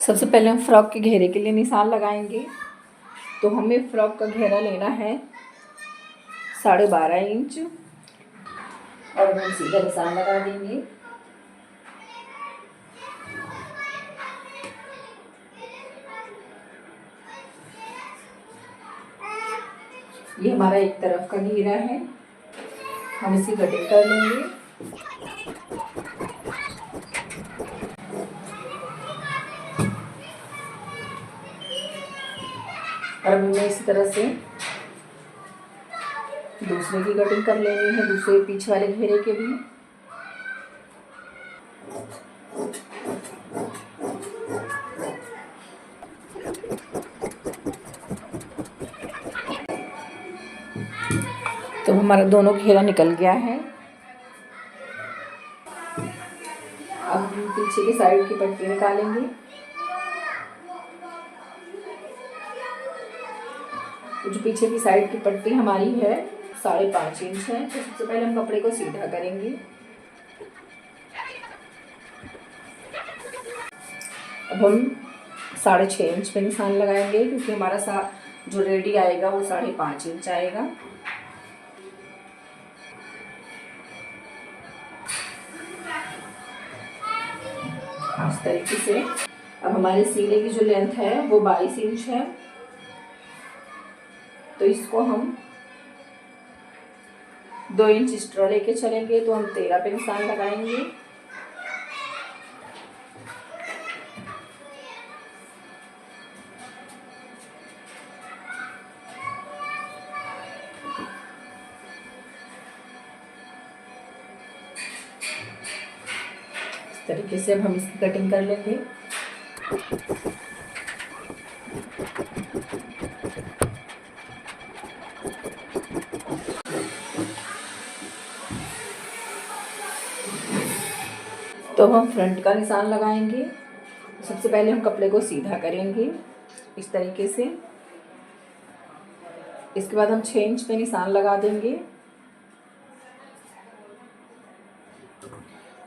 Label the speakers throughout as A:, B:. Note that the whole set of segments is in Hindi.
A: सबसे पहले हम फ्रॉक के घेरे के लिए निशान लगाएंगे। तो हमें फ्रॉक का घेरा लेना है 12.5 इंच और हम सीधा निशान लगा देंगे। ये हमारा एक तरफ का घेरा है, हम इसी कटिंग कर लेंगे। और हमें इसी तरह से दूसरे की कटिंग कर लेनी है, दूसरे पीछे वाले घेरे के भी। तो हमारा दोनों घेरा निकल गया है। अब हम पीछे की साइड की पट्टी निकालेंगे। जो पीछे की साइड की पट्टी हमारी है 5.5 इंच है। तो सबसे पहले हम कपड़े को सीधा करेंगे। अब हम 6.5 इंच पे निशान लगाएंगे, क्योंकि हमारा जो रेडी आएगा वो 5.5 इंच आएगा। इस तरीके से। अब हमारे सीने की जो लेंथ है वो 22 इंच है, तो इसको हम 2 इंच एक्स्ट्रा लेके चलेंगे। तो हम 13 पे निशान लगाएंगे। इस तरीके से अब हम इसकी कटिंग कर लेंगे। तो हम फ्रंट का निशान लगाएंगे। सबसे पहले हम कपड़े को सीधा करेंगे इस तरीके से। इसके बाद हम 6 इंच पे निशान लगा देंगे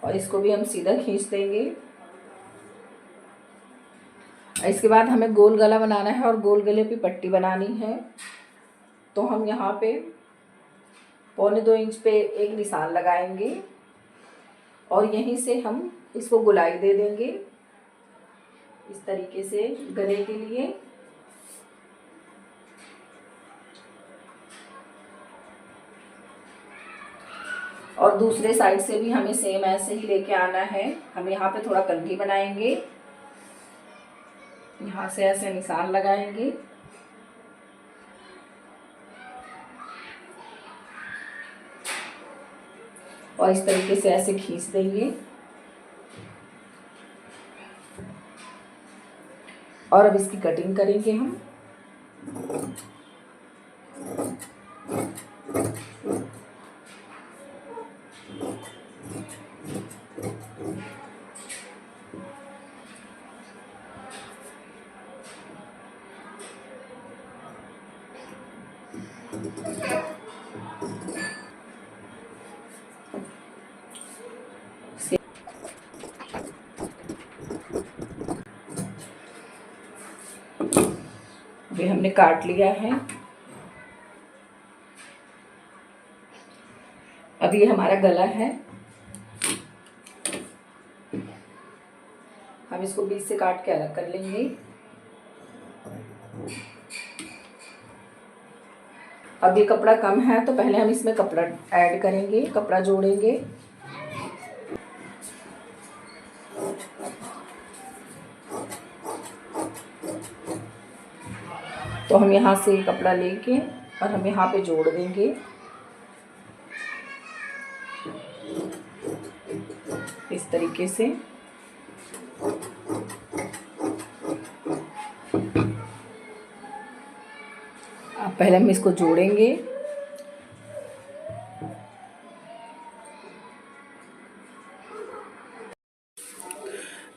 A: और इसको भी हम सीधा खींच देंगे। इसके बाद हमें गोल गला बनाना है और गोल गले पे पट्टी बनानी है। तो हम यहाँ पे 1.25 इंच पे एक निशान लगाएंगे और यहीं से हम इसको गोलाई दे देंगे इस तरीके से गले के लिए। और दूसरे साइड से भी हमें सेम ऐसे ही लेके आना है। हम यहाँ पे थोड़ा कंघी बनाएंगे, यहाँ से ऐसे निशान लगाएंगे और इस तरीके से ऐसे खींच देंगे। और अब इसकी कटिंग करेंगे हम। अभी हमने काट लिया है। अब ये हमारा गला है, हम इसको बीच से काट के अलग कर लेंगे। अब ये कपड़ा कम है तो पहले हम इसमें कपड़ा ऐड करेंगे, कपड़ा जोड़ेंगे। तो हम यहाँ से कपड़ा लेके और हम यहाँ पे जोड़ देंगे इस तरीके से। अब पहले हम इसको जोड़ेंगे।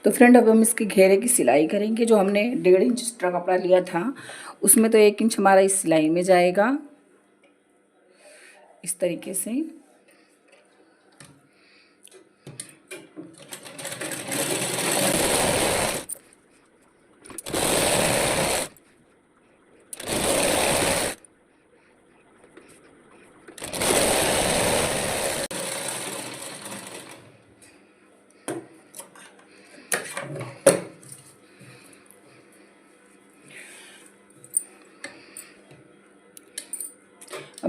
A: तो फ्रेंड अब हम इसके घेरे की सिलाई करेंगे। जो हमने 1.5 इंच एक्स्ट्रा कपड़ा लिया था उसमें तो 1 इंच हमारा इस सिलाई में जाएगा इस तरीके से।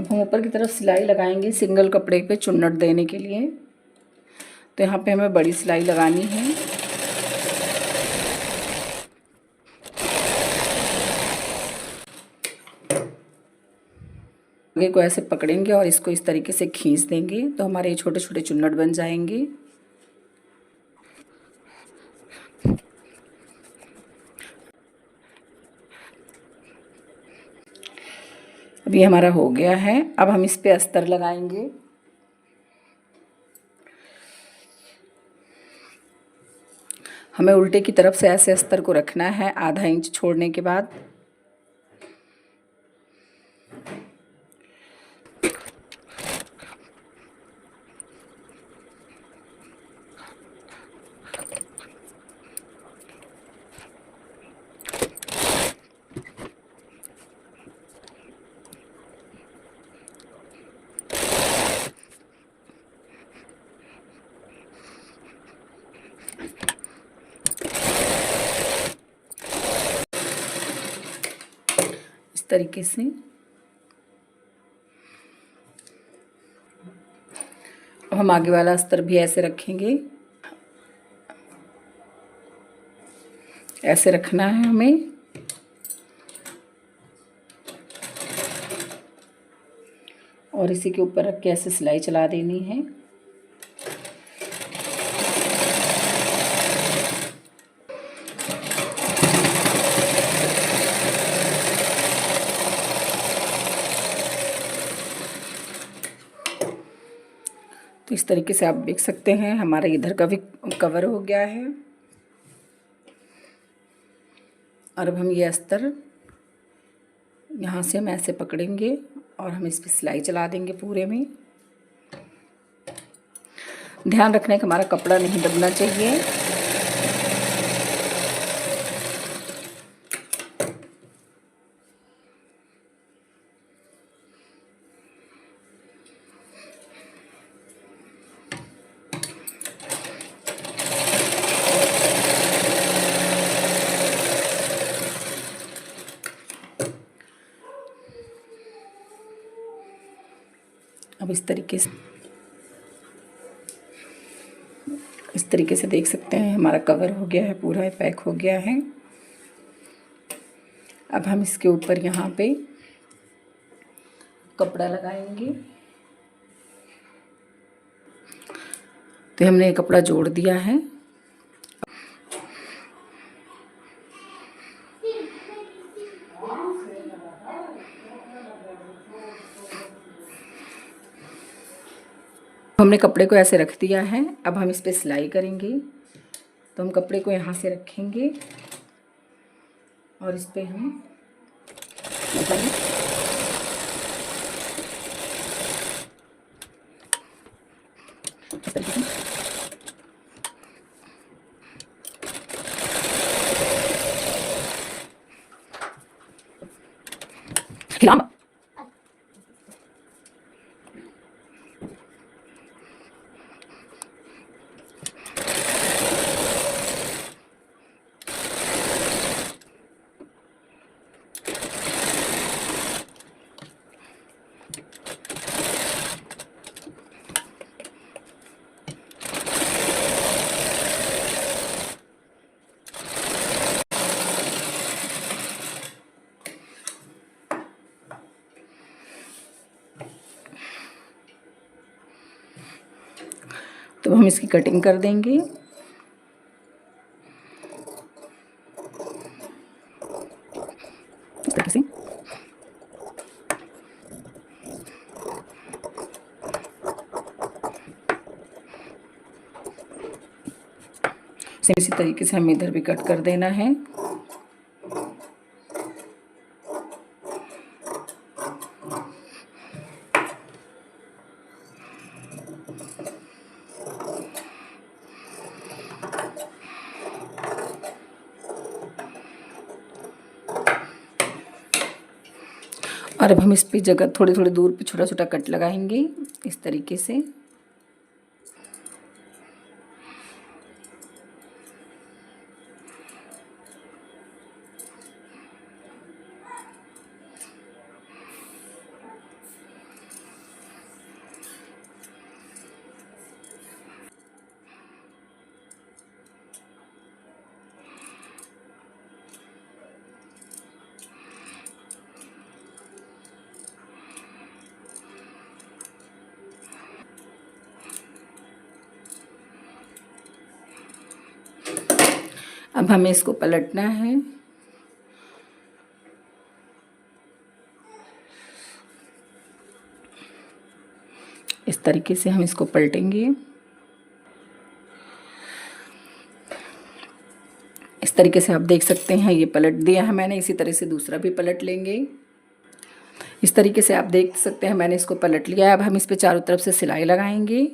A: हम ऊपर की तरफ सिलाई लगाएंगे सिंगल कपड़े पे चुन्नट देने के लिए। तो यहाँ पे हमें बड़ी सिलाई लगानी है। आगे को ऐसे पकड़ेंगे और इसको इस तरीके से खींच देंगे तो हमारे ये छोटे छोटे चुन्नट बन जाएंगे। अभी हमारा हो गया है। अब हम इस पे अस्तर लगाएंगे। हमें उल्टे की तरफ से ऐसे अस्तर को रखना है आधा इंच छोड़ने के बाद। इस तरीके से अब हम आगे वाला अस्तर भी ऐसे रखेंगे। ऐसे रखना है हमें। और इसी के ऊपर रख के ऐसे सिलाई चला देनी है। तो इस तरीके से आप देख सकते हैं हमारा इधर का भी कवर हो गया है। और अब हम ये अस्तर यहाँ से हम ऐसे पकड़ेंगे और हम इस पर सिलाई चला देंगे पूरे में। ध्यान रखना है कि हमारा कपड़ा नहीं दबना चाहिए। अब इस तरीके से देख सकते हैं हमारा कवर हो गया है, पूरा पैक हो गया है। अब हम इसके ऊपर यहाँ पे कपड़ा लगाएंगे। तो हमने ये कपड़ा जोड़ दिया है। हमने कपड़े को ऐसे रख दिया है। अब हम इस पे सिलाई करेंगे। तो हम कपड़े को यहाँ से रखेंगे और इस पे हम हिला तो हम इसकी कटिंग कर देंगे। इस तरह से इसी तरीके से हमें इधर भी कट कर देना है। और अब हम इस पे जगह थोड़ी थोड़ी दूर पे छोटा छोटा कट लगाएंगे इस तरीके से। अब हमें इसको पलटना है। इस तरीके से हम इसको पलटेंगे। इस तरीके से आप देख सकते हैं ये पलट दिया है मैंने। इसी तरह से दूसरा भी पलट लेंगे। इस तरीके से आप देख सकते हैं मैंने इसको पलट लिया है। अब हम इस पे चारों तरफ से सिलाई लगाएंगे।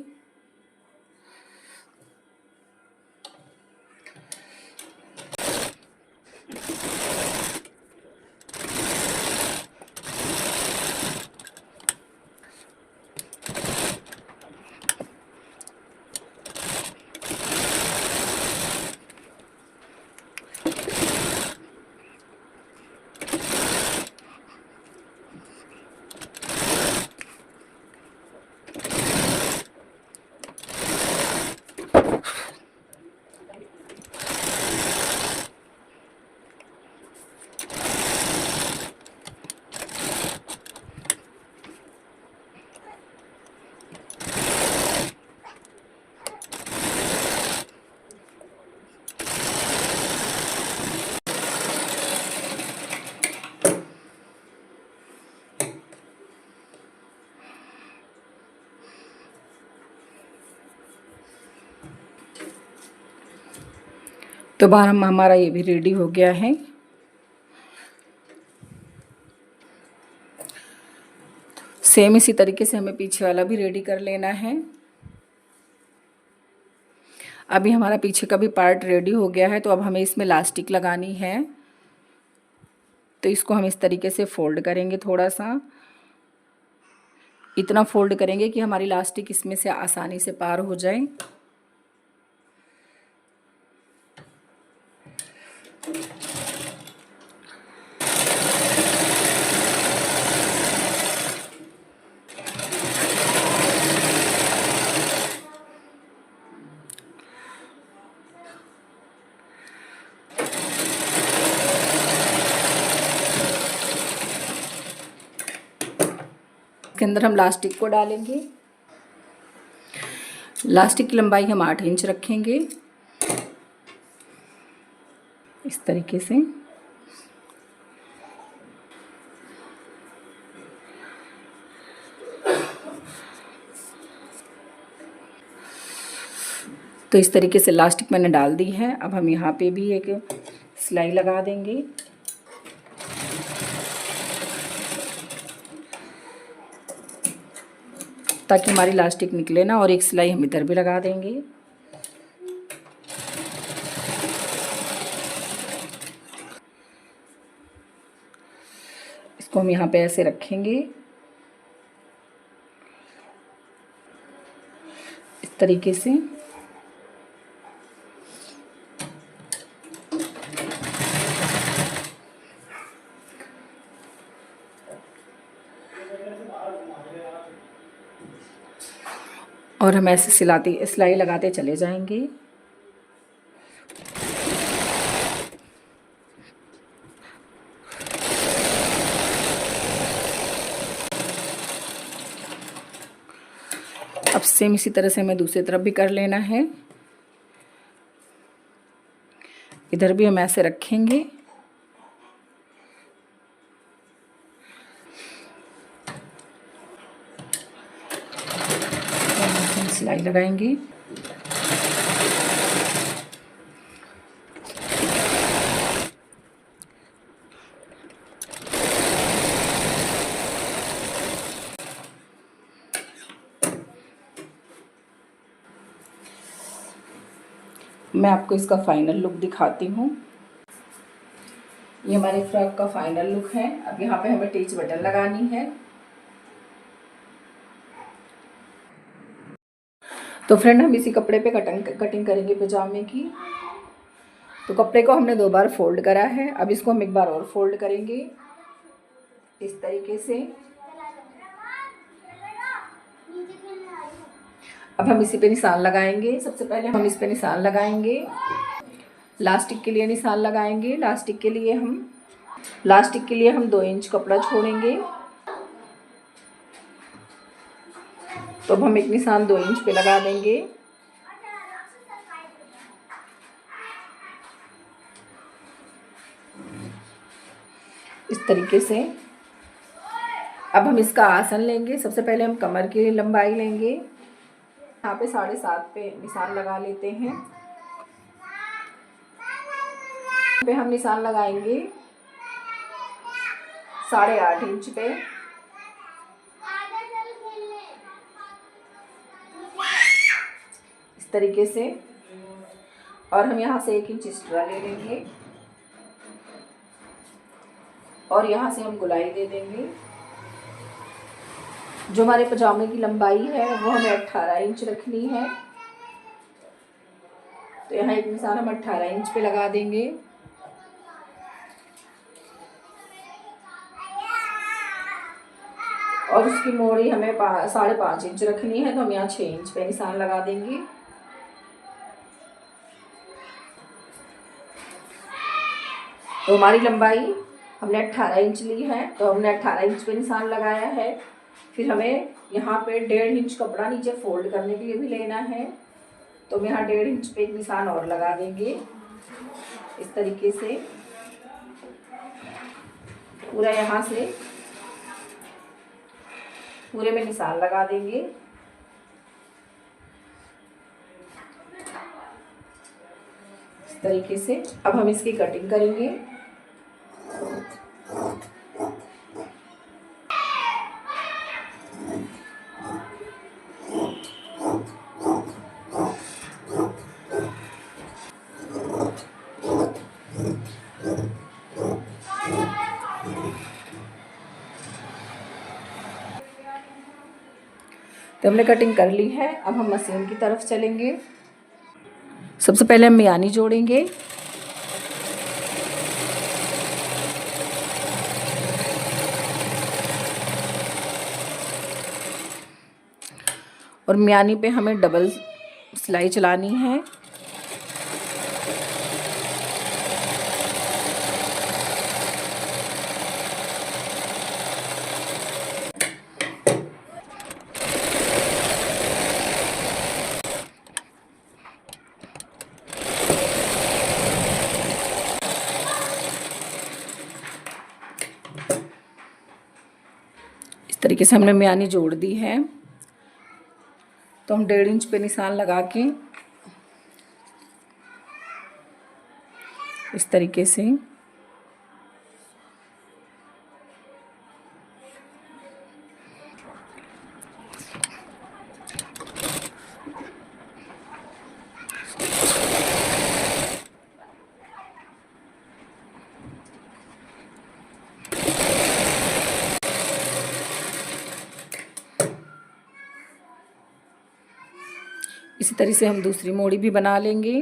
A: तो बार हमारा ये भी रेडी हो गया है। सेम इसी तरीके से हमें पीछे वाला भी रेडी कर लेना है। अभी हमारा पीछे का भी पार्ट रेडी हो गया है। तो अब हमें इसमें इलास्टिक लगानी है। तो इसको हम इस तरीके से फोल्ड करेंगे, थोड़ा सा इतना फोल्ड करेंगे कि हमारी इलास्टिक इसमें से आसानी से पार हो जाए। इसके अंदर हम लास्टिक को डालेंगे। लास्टिक की लंबाई हम 8 इंच रखेंगे इस तरीके से। तो इस तरीके से लास्टिक मैंने डाल दी है। अब हम यहाँ पे भी एक सिलाई लगा देंगे। ताकि हमारी इलास्टिक निकले ना, और एक सिलाई हम इधर भी लगा देंगे। इसको हम यहाँ पे ऐसे रखेंगे इस तरीके से। और हम ऐसे सिलाई लगाते चले जाएंगे। अब सेम इसी तरह से हमें दूसरी तरफ भी कर लेना है। इधर भी हम ऐसे रखेंगे। सिलाई लगाएंगे। मैं आपको इसका फाइनल लुक दिखाती हूँ। ये हमारे फ्रॉक का फाइनल लुक है। अब यहाँ पे हमें टीच बटन लगानी है। तो फ्रेंड हम इसी कपड़े पे कटिंग करेंगे पजामे की। तो कपड़े को हमने 2 बार फोल्ड करा है। अब इसको हम एक बार और फोल्ड करेंगे इस तरीके से। अब हम इसी पे निशान लगाएंगे। सबसे पहले हम इस पे निशान लगाएंगे। लास्टिक के लिए निशान लगाएंगे। लास्टिक के लिए हम 2 इंच कपड़ा छोड़ेंगे। तो अब हम एक निशान 2 इंच पे लगा देंगे। इस तरीके से। अब हम इसका आसन लेंगे। सबसे पहले हम कमर की लंबाई लेंगे। यहाँ पे 7.5 पे निशान लगा लेते हैं। पे हम निशान लगाएंगे 8.5 इंच पे। इस तरीके से। और हम यहाँ से 1 इंच एक्स्ट्रा ले लेंगे और यहाँ से हम गुलाई दे देंगे। जो हमारे पजामे की लंबाई है वो हमें 18 इंच रखनी है। तो यहाँ एक निशान हम 18 इंच पे लगा देंगे। और उसकी मोड़ी हमें 5.5 इंच रखनी है, तो हम यहाँ 6 इंच पे निशान लगा देंगे। तो हमारी लंबाई हमने 18 इंच ली है, तो हमने 18 इंच पे निशान लगाया है। फिर हमें यहाँ पे 1.5 इंच कपड़ा नीचे फोल्ड करने के लिए भी लेना है, तो हम यहाँ 1.5 इंच पे एक निशान और लगा देंगे। इस तरीके से पूरा यहाँ से पूरे में निशान लगा देंगे। इस तरीके से। अब हम इसकी कटिंग करेंगे। तो हमने कटिंग कर ली है। अब हम मशीन की तरफ चलेंगे। सबसे पहले हम मियानी जोड़ेंगे। और मियानी पे हमें डबल सिलाई चलानी है। इस तरीके से हमने मियानी जोड़ दी है। तो हम 1.5 इंच पे निशान लगा के इस तरीके से इसी तरह से हम दूसरी मोड़ी भी बना लेंगे।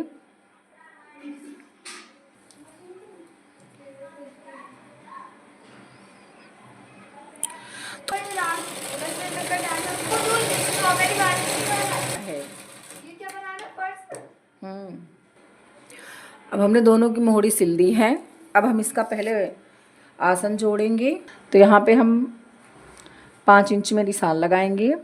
A: अब हमने दोनों की मोहरी सिल दी है। अब हम इसका पहले आसन जोड़ेंगे। तो यहाँ पे हम 5 इंच में निशान लगाएंगे।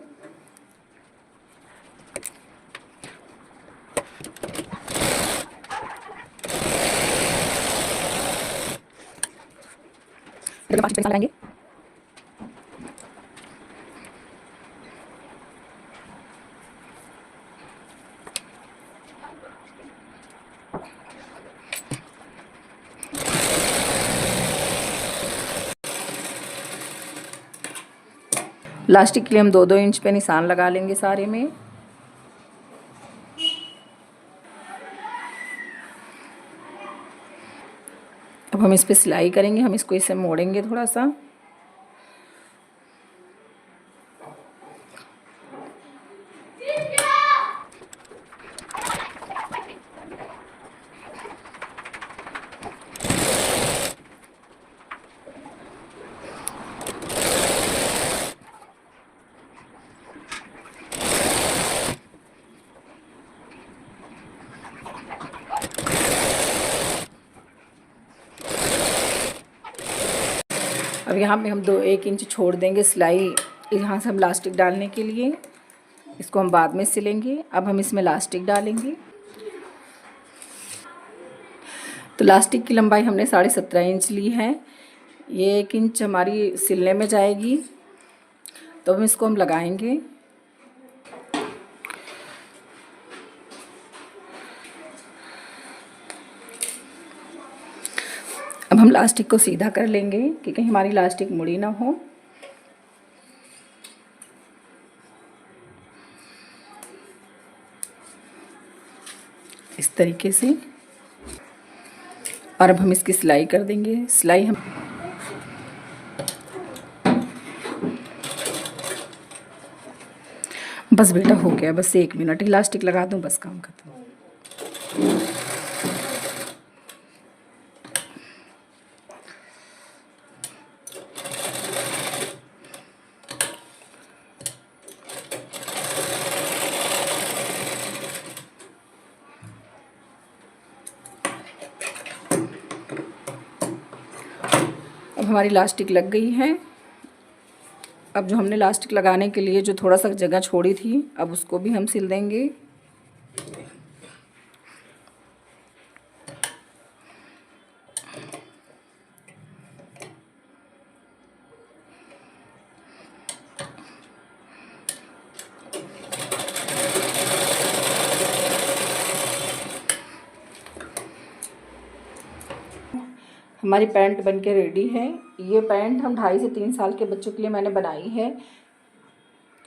A: लगाएंगे। लास्टिक के लिए हम 2-2 इंच पे निशान लगा लेंगे सारे में। अब हम इस पे सिलाई करेंगे। हम इसको इसे मोड़ेंगे थोड़ा सा। अब यहाँ पे हम 1 इंच छोड़ देंगे सिलाई यहाँ से हम लास्टिक डालने के लिए। इसको हम बाद में सिलेंगे। अब हम इसमें लास्टिक डालेंगे। तो लास्टिक की लंबाई हमने 17.5 इंच ली है। ये 1 इंच हमारी सिलने में जाएगी, तो इसको हम लगाएंगे। अब हम लास्टिक को सीधा कर लेंगे कि कहीं हमारी लास्टिक मुड़ी ना हो। इस तरीके से। और अब हम इसकी सिलाई कर देंगे। सिलाई हम बस बेटा हो गया, बस 1 मिनट, इलास्टिक लगा दूं, बस काम खत्म। अब हमारी इलास्टिक लग गई है। अब जो हमने इलास्टिक लगाने के लिए जो थोड़ा सा जगह छोड़ी थी, अब उसको भी हम सिल देंगे। हमारी पैंट बनके रेडी है। ये पैंट हम 2.5 से 3 साल के बच्चों के लिए मैंने बनाई है।